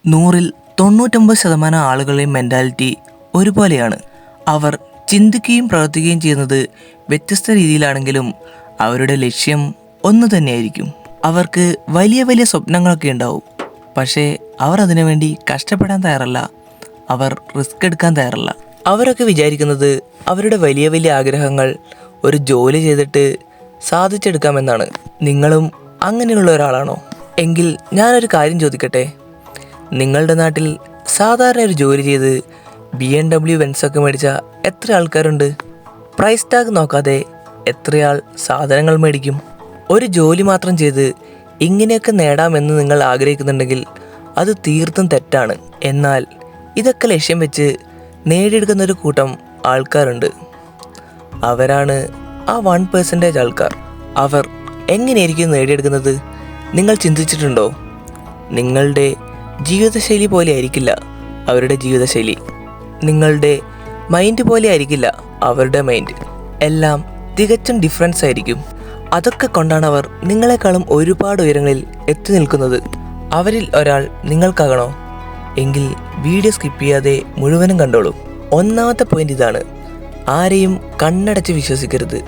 100-ൽ 99% ആളുകളുടെയും മെൻറ്റാലിറ്റി ഒരുപോലെയാണ്. അവർ ചിന്തിക്കുകയും പ്രവർത്തിക്കുകയും ചെയ്യുന്നത് വ്യത്യസ്ത രീതിയിലാണെങ്കിലും അവരുടെ ലക്ഷ്യം ഒന്ന് തന്നെയായിരിക്കും. അവർക്ക് വലിയ വലിയ സ്വപ്നങ്ങളൊക്കെ ഉണ്ടാവും. പക്ഷേ അവർ അതിനുവേണ്ടി കഷ്ടപ്പെടാൻ തയ്യാറല്ല. അവർ റിസ്ക് എടുക്കാൻ തയ്യാറല്ല. അവരൊക്കെ വിചാരിക്കുന്നത് അവരുടെ വലിയ വലിയ ആഗ്രഹങ്ങൾ ഒരു ജോലി ചെയ്തിട്ട് സാധിച്ചെടുക്കാമെന്നാണ്. നിങ്ങളും അങ്ങനെയുള്ള ഒരാളാണോ? എങ്കിൽ ഞാനൊരു കാര്യം ചോദിക്കട്ടെ. നിങ്ങളുടെ നാട്ടിൽ സാധാരണ ഒരു ജോലി ചെയ്ത് BMW ബെൻസൊക്കെ മേടിച്ച എത്ര ആൾക്കാരുണ്ട്? പ്രൈസ് ടാഗ് നോക്കാതെ എത്രയാൾ സാധനങ്ങൾ മേടിക്കും? ഒരു ജോലി മാത്രം ചെയ്ത് ഇങ്ങനെയൊക്കെ നേടാമെന്ന് നിങ്ങൾ ആഗ്രഹിക്കുന്നുണ്ടെങ്കിൽ അത് തീർത്തും തെറ്റാണ്. എന്നാൽ ഇതൊക്കെ ലക്ഷ്യം വെച്ച് നേടിയെടുക്കുന്നൊരു കൂട്ടം ആൾക്കാരുണ്ട്. അവരാണ് ആ 1% ആൾക്കാർ. അവർ എങ്ങനെയായിരിക്കും നേടിയെടുക്കുന്നത്? നിങ്ങൾ ചിന്തിച്ചിട്ടുണ്ടോ? നിങ്ങളുടെ ജീവിതശൈലി പോലെ ആയിരിക്കില്ല അവരുടെ ജീവിതശൈലി. നിങ്ങളുടെ മൈൻഡ് പോലെ ആയിരിക്കില്ല അവരുടെ മൈൻഡ്. എല്ലാം തികച്ചും ഡിഫറൻസ് ആയിരിക്കും. അതൊക്കെ കൊണ്ടാണ് അവർ നിങ്ങളെക്കാളും ഒരുപാട് ഉയരങ്ങളിൽ എത്തി നിൽക്കുന്നത്. അവരിൽ ഒരാൾ നിങ്ങൾക്കാകണോ? എങ്കിൽ വീഡിയോ സ്കിപ്പ് ചെയ്യാതെ മുഴുവനും കണ്ടോളൂ. ഒന്നാമത്തെ പോയിന്റ് ഇതാണ്: ആരെയും കണ്ണടച്ച് വിശ്വസിക്കരുത്.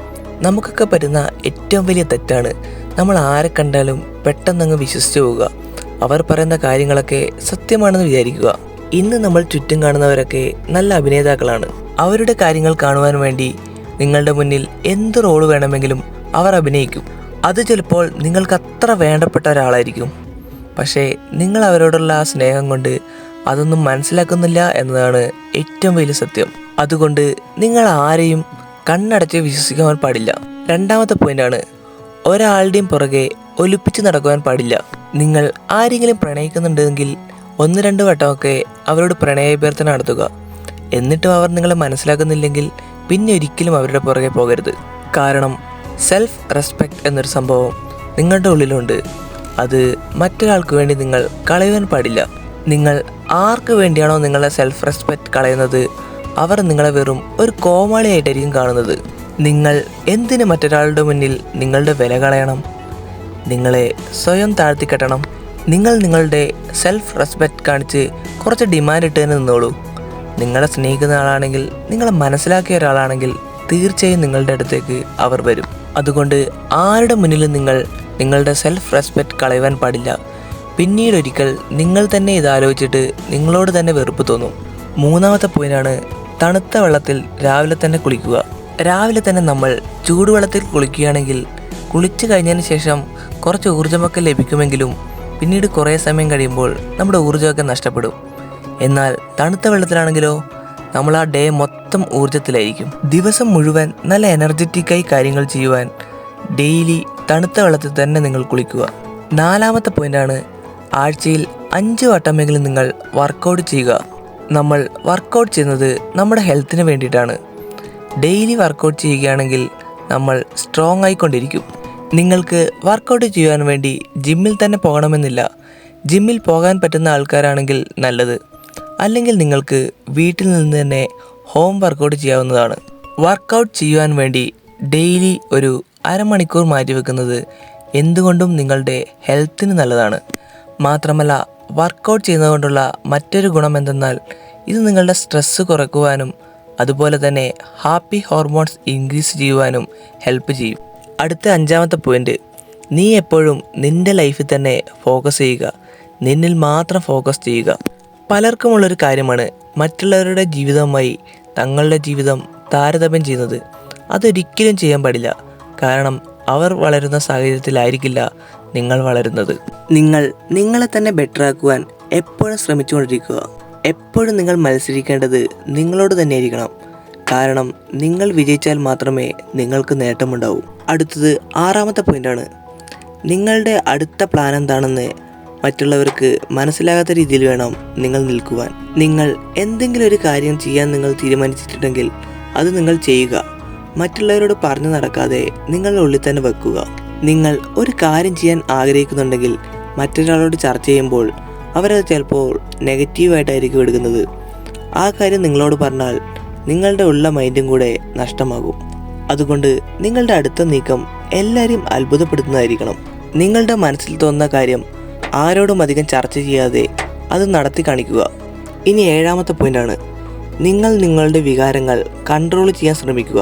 നമുക്കൊക്കെ പറ്റുന്ന ഏറ്റവും വലിയ തെറ്റാണ് നമ്മൾ ആരെ കണ്ടാലും പെട്ടെന്നങ്ങ് വിശ്വസിച്ചു പോവുക. അവർ പറയുന്ന കാര്യങ്ങളൊക്കെ സത്യമാണെന്ന് വിചാരിക്കുക. ഇന്ന് നമ്മൾ ചുറ്റും കാണുന്നവരൊക്കെ നല്ല അഭിനേതാക്കളാണ്. അവരുടെ കാര്യങ്ങൾ കാണുവാൻ വേണ്ടി നിങ്ങളുടെ മുന്നിൽ എന്ത് റോള് വേണമെങ്കിലും അവർ അഭിനയിക്കും. അത് ചിലപ്പോൾ നിങ്ങൾക്ക് അത്ര വേണ്ടപ്പെട്ട ഒരാളായിരിക്കും. പക്ഷേ നിങ്ങൾ അവരോടുള്ള ആ സ്നേഹം കൊണ്ട് അതൊന്നും മനസ്സിലാക്കുന്നില്ല എന്നതാണ് ഏറ്റവും വലിയ സത്യം. അതുകൊണ്ട് നിങ്ങൾ ആരെയും കണ്ണടച്ച് വിശ്വസിക്കുവാൻ പാടില്ല. രണ്ടാമത്തെ പോയിന്റാണ്: ഒരാളുടെയും പുറകെ ഒലിപ്പിച്ച് നടക്കുവാൻ പാടില്ല. നിങ്ങൾ ആരെങ്കിലും പ്രണയിക്കുന്നുണ്ടെങ്കിൽ 1-2 വട്ടമൊക്കെ അവരോട് പ്രണയാഭ്യർത്ഥന നടത്തുക. എന്നിട്ടും അവർ നിങ്ങളെ മനസ്സിലാക്കുന്നില്ലെങ്കിൽ പിന്നെ ഒരിക്കലും അവരുടെ പുറകെ പോകരുത്. കാരണം സെൽഫ് റെസ്പെക്റ്റ് എന്നൊരു സംഭവം നിങ്ങളുടെ ഉള്ളിലുണ്ട്. അത് മറ്റൊരാൾക്ക് വേണ്ടി നിങ്ങൾ കളയുവാൻ പാടില്ല. നിങ്ങൾ ആർക്ക് വേണ്ടിയാണോ നിങ്ങളുടെ സെൽഫ് റെസ്പെക്റ്റ് കളയുന്നത്, അവർ നിങ്ങളെ വെറും ഒരു കോമാളിയായിട്ടായിരിക്കും കാണുന്നത്. നിങ്ങൾ എന്തിന് മറ്റൊരാളുടെ മുന്നിൽ നിങ്ങളുടെ വില കളയണം? നിങ്ങളെ സ്വയം താഴ്ത്തിക്കെട്ടണം? നിങ്ങൾ നിങ്ങളുടെ സെൽഫ് റെസ്പെക്റ്റ് കാണിച്ച് കുറച്ച് ഡിമാൻഡ് ഇട്ട് തന്നെ നിന്നോളൂ. നിങ്ങളെ സ്നേഹിക്കുന്ന ആളാണെങ്കിൽ, നിങ്ങളെ മനസ്സിലാക്കിയ ഒരാളാണെങ്കിൽ തീർച്ചയായും നിങ്ങളുടെ അടുത്തേക്ക് അവർ വരും. അതുകൊണ്ട് ആരുടെ മുന്നിലും നിങ്ങൾ നിങ്ങളുടെ സെൽഫ് റെസ്പെക്റ്റ് കളയുവാൻ പാടില്ല. പിന്നീട് ഒരിക്കൽ നിങ്ങൾ തന്നെ ഇതാലോചിച്ചിട്ട് നിങ്ങളോട് തന്നെ വെറുപ്പ് തോന്നും. മൂന്നാമത്തെ പോയിന്റാണ്: തണുത്ത വെള്ളത്തിൽ രാവിലെ തന്നെ കുളിക്കുക. രാവിലെ തന്നെ നമ്മൾ ചൂടുവെള്ളത്തിൽ കുളിക്കുകയാണെങ്കിൽ കുളിച്ചു കഴിഞ്ഞതിന് ശേഷം കുറച്ച് ഊർജ്ജമൊക്കെ ലഭിക്കുമെങ്കിലും പിന്നീട് കുറേ സമയം കഴിയുമ്പോൾ നമ്മുടെ ഊർജ്ജമൊക്കെ നഷ്ടപ്പെടും. എന്നാൽ തണുത്ത വെള്ളത്തിലാണെങ്കിലോ നമ്മൾ ആ ഡേ മൊത്തം ഊർജ്ജത്തിലായിരിക്കും. ദിവസം മുഴുവൻ നല്ല എനർജറ്റിക്കായി കാര്യങ്ങൾ ചെയ്യുവാൻ ഡെയിലി തണുത്ത വെള്ളത്തിൽ തന്നെ നിങ്ങൾ കുളിക്കുക. നാലാമത്തെ പോയിന്റാണ്: ആഴ്ചയിൽ 5 വട്ടമെങ്കിലും നിങ്ങൾ വർക്കൗട്ട് ചെയ്യുക. നമ്മൾ വർക്കൗട്ട് ചെയ്യുന്നത് നമ്മുടെ ഹെൽത്തിന് വേണ്ടിയിട്ടാണ്. ഡെയിലി വർക്കൗട്ട് ചെയ്യുകയാണെങ്കിൽ നമ്മൾ സ്ട്രോങ് ആയിക്കൊണ്ടിരിക്കും. നിങ്ങൾക്ക് വർക്കൗട്ട് ചെയ്യുവാൻ വേണ്ടി ജിമ്മിൽ തന്നെ പോകണമെന്നില്ല. ജിമ്മിൽ പോകാൻ പറ്റുന്ന ആൾക്കാരാണെങ്കിൽ നല്ലത്. അല്ലെങ്കിൽ നിങ്ങൾക്ക് വീട്ടിൽ നിന്ന് തന്നെ ഹോം വർക്കൗട്ട് ചെയ്യാവുന്നതാണ്. വർക്കൗട്ട് ചെയ്യുവാൻ വേണ്ടി ഡെയിലി ഒരു അരമണിക്കൂർ മാറ്റിവെക്കുന്നത് എന്തുകൊണ്ടും നിങ്ങളുടെ ഹെൽത്തിന് നല്ലതാണ്. മാത്രമല്ല, വർക്കൗട്ട് ചെയ്യുന്നതുകൊണ്ടുള്ള മറ്റൊരു ഗുണം എന്തെന്നാൽ ഇത് നിങ്ങളുടെ സ്ട്രെസ്സ് കുറയ്ക്കുവാനും അതുപോലെ തന്നെ ഹാപ്പി ഹോർമോൺസ് ഇൻക്രീസ് ചെയ്യുവാനും ഹെൽപ്പ് ചെയ്യും. അടുത്ത 5-ാമത്തെ പോയിന്റ്: നീ എപ്പോഴും നിൻ്റെ ലൈഫിൽ തന്നെ ഫോക്കസ് ചെയ്യുക. നിന്നിൽ മാത്രം ഫോക്കസ് ചെയ്യുക. പലർക്കുമുള്ളൊരു കാര്യമാണ് മറ്റുള്ളവരുടെ ജീവിതവുമായി തങ്ങളുടെ ജീവിതം താരതമ്യം ചെയ്യുന്നത്. അതൊരിക്കലും ചെയ്യാൻ പാടില്ല. കാരണം അവർ വളരുന്ന സാഹചര്യത്തിലായിരിക്കില്ല നിങ്ങൾ വളരുന്നത്. നിങ്ങൾ നിങ്ങളെ തന്നെ ബെറ്റർ ആക്കുവാൻ എപ്പോഴും ശ്രമിച്ചുകൊണ്ടിരിക്കുക. എപ്പോഴും നിങ്ങൾ മത്സരിക്കേണ്ടത് നിങ്ങളോട് തന്നെ ആയിരിക്കണം. കാരണം നിങ്ങൾ വിജയിച്ചാൽ മാത്രമേ നിങ്ങൾക്ക് നേട്ടമുണ്ടാവൂ. അടുത്തത് 6-ാമത്തെ പോയിന്റാണ്: നിങ്ങളുടെ അടുത്ത പ്ലാൻ എന്താണെന്ന് മറ്റുള്ളവർക്ക് മനസ്സിലാകാത്ത രീതിയിൽ വേണം നിങ്ങൾ നിൽക്കുവാൻ. നിങ്ങൾ എന്തെങ്കിലും ഒരു കാര്യം ചെയ്യാൻ നിങ്ങൾ തീരുമാനിച്ചിട്ടുണ്ടെങ്കിൽ അത് നിങ്ങൾ ചെയ്യുക. മറ്റുള്ളവരോട് പറഞ്ഞു നടക്കാതെ നിങ്ങളുടെ ഉള്ളിൽ തന്നെ വെക്കുക. നിങ്ങൾ ഒരു കാര്യം ചെയ്യാൻ ആഗ്രഹിക്കുന്നുണ്ടെങ്കിൽ മറ്റൊരാളോട് ചർച്ച ചെയ്യുമ്പോൾ അവരത് ചിലപ്പോൾ നെഗറ്റീവായിട്ടായിരിക്കും എടുക്കുന്നത്. ആ കാര്യം നിങ്ങളോട് പറഞ്ഞാൽ നിങ്ങളുടെ ഉള്ള മൈൻഡും കൂടെ നഷ്ടമാകും. അതുകൊണ്ട് നിങ്ങളുടെ അടുത്ത നീക്കം എല്ലാവരെയും അത്ഭുതപ്പെടുത്തുന്നതായിരിക്കണം. നിങ്ങളുടെ മനസ്സിൽ തോന്നുന്ന കാര്യം ആരോടും അധികം ചർച്ച ചെയ്യാതെ അത് നടത്തി കാണിക്കുക. ഇനി 7ാമത്തെ പോയിൻ്റാണ്, നിങ്ങൾ നിങ്ങളുടെ വികാരങ്ങൾ കൺട്രോൾ ചെയ്യാൻ ശ്രമിക്കുക.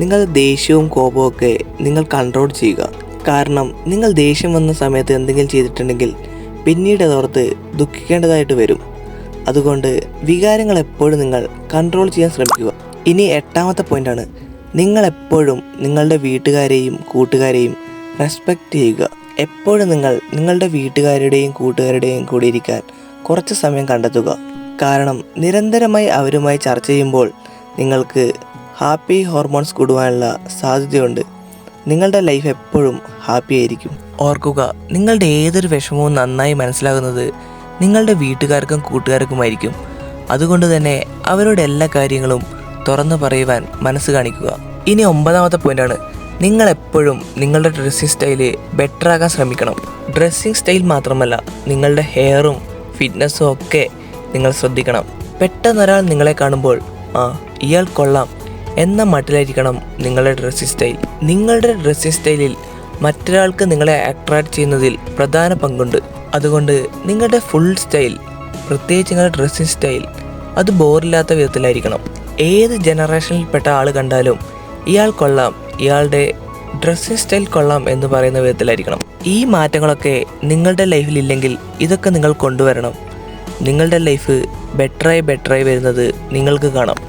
നിങ്ങൾ ദേഷ്യവും കോപവും ഒക്കെ നിങ്ങൾ കൺട്രോൾ ചെയ്യുക. കാരണം നിങ്ങൾ ദേഷ്യം വന്ന സമയത്ത് എന്തെങ്കിലും ചെയ്തിട്ടുണ്ടെങ്കിൽ പിന്നീട് അതോർത്ത് ദുഃഖിക്കേണ്ടതായിട്ട് വരും. അതുകൊണ്ട് വികാരങ്ങൾ എപ്പോഴും നിങ്ങൾ കൺട്രോൾ ചെയ്യാൻ ശ്രമിക്കുക. ഇനി 8ാമത്തെ പോയിൻ്റാണ്, നിങ്ങളെപ്പോഴും നിങ്ങളുടെ വീട്ടുകാരെയും കൂട്ടുകാരെയും റെസ്പെക്റ്റ് ചെയ്യുക. എപ്പോഴും നിങ്ങൾ നിങ്ങളുടെ വീട്ടുകാരുടെയും കൂട്ടുകാരുടെയും കൂടെ ഇരിക്കാൻ കുറച്ച് സമയം കണ്ടെത്തുക. കാരണം നിരന്തരമായി അവരുമായി ചർച്ച ചെയ്യുമ്പോൾ നിങ്ങൾക്ക് ഹാപ്പി ഹോർമോൺസ് കൂടുവാനുള്ള സാധ്യതയുണ്ട്. നിങ്ങളുടെ ലൈഫ് എപ്പോഴും ഹാപ്പി ആയിരിക്കും. ഓർക്കുക, നിങ്ങളുടെ ഏതൊരു വിഷമവും നന്നായി മനസ്സിലാകുന്നത് നിങ്ങളുടെ വീട്ടുകാർക്കും കൂട്ടുകാർക്കുമായിരിക്കും. അതുകൊണ്ട് തന്നെ അവരോട് എല്ലാ കാര്യങ്ങളും തുറന്നു പറയുവാൻ മനസ്സ് കാണിക്കുക. ഇനി 9ാമത്തെ പോയിൻ്റാണ്, നിങ്ങളെപ്പോഴും നിങ്ങളുടെ ഡ്രസ്സിങ് സ്റ്റൈല് ബെറ്റർ ആക്കാൻ ശ്രമിക്കണം. ഡ്രസ്സിങ് സ്റ്റൈൽ മാത്രമല്ല, നിങ്ങളുടെ ഹെയറും ഫിറ്റ്നസ്സും ഒക്കെ നിങ്ങൾ ശ്രദ്ധിക്കണം. പെട്ടെന്നൊരാൾ നിങ്ങളെ കാണുമ്പോൾ ഇയാൾ കൊള്ളാം എന്ന മട്ടിലായിരിക്കണം നിങ്ങളുടെ ഡ്രസ്സിങ് സ്റ്റൈൽ. നിങ്ങളുടെ ഡ്രസ്സിങ് സ്റ്റൈലിൽ മറ്റൊരാൾക്ക് നിങ്ങളെ അട്രാക്റ്റ് ചെയ്യുന്നതിൽ പ്രധാന പങ്കുണ്ട്. അതുകൊണ്ട് നിങ്ങളുടെ ഫുൾ സ്റ്റൈൽ, പ്രത്യേകിച്ച് നിങ്ങളുടെ ഡ്രസ്സിങ് സ്റ്റൈൽ, അത് ബോറില്ലാത്ത വിധത്തിലായിരിക്കണം. ഏത് ജനറേഷനിൽപ്പെട്ട ആൾ കണ്ടാലും ഇയാൾ കൊള്ളാം, ഇയാളുടെ ഡ്രസ്സിങ് സ്റ്റൈൽ കൊള്ളാം എന്ന് പറയുന്ന വിധത്തിലായിരിക്കണം. ഈ മാറ്റങ്ങളൊക്കെ നിങ്ങളുടെ ലൈഫിലില്ലെങ്കിൽ ഇതൊക്കെ നിങ്ങൾ കൊണ്ടുവരണം. നിങ്ങളുടെ ലൈഫ് ബെറ്ററായി വരുന്നത് നിങ്ങൾക്ക് കാണാം.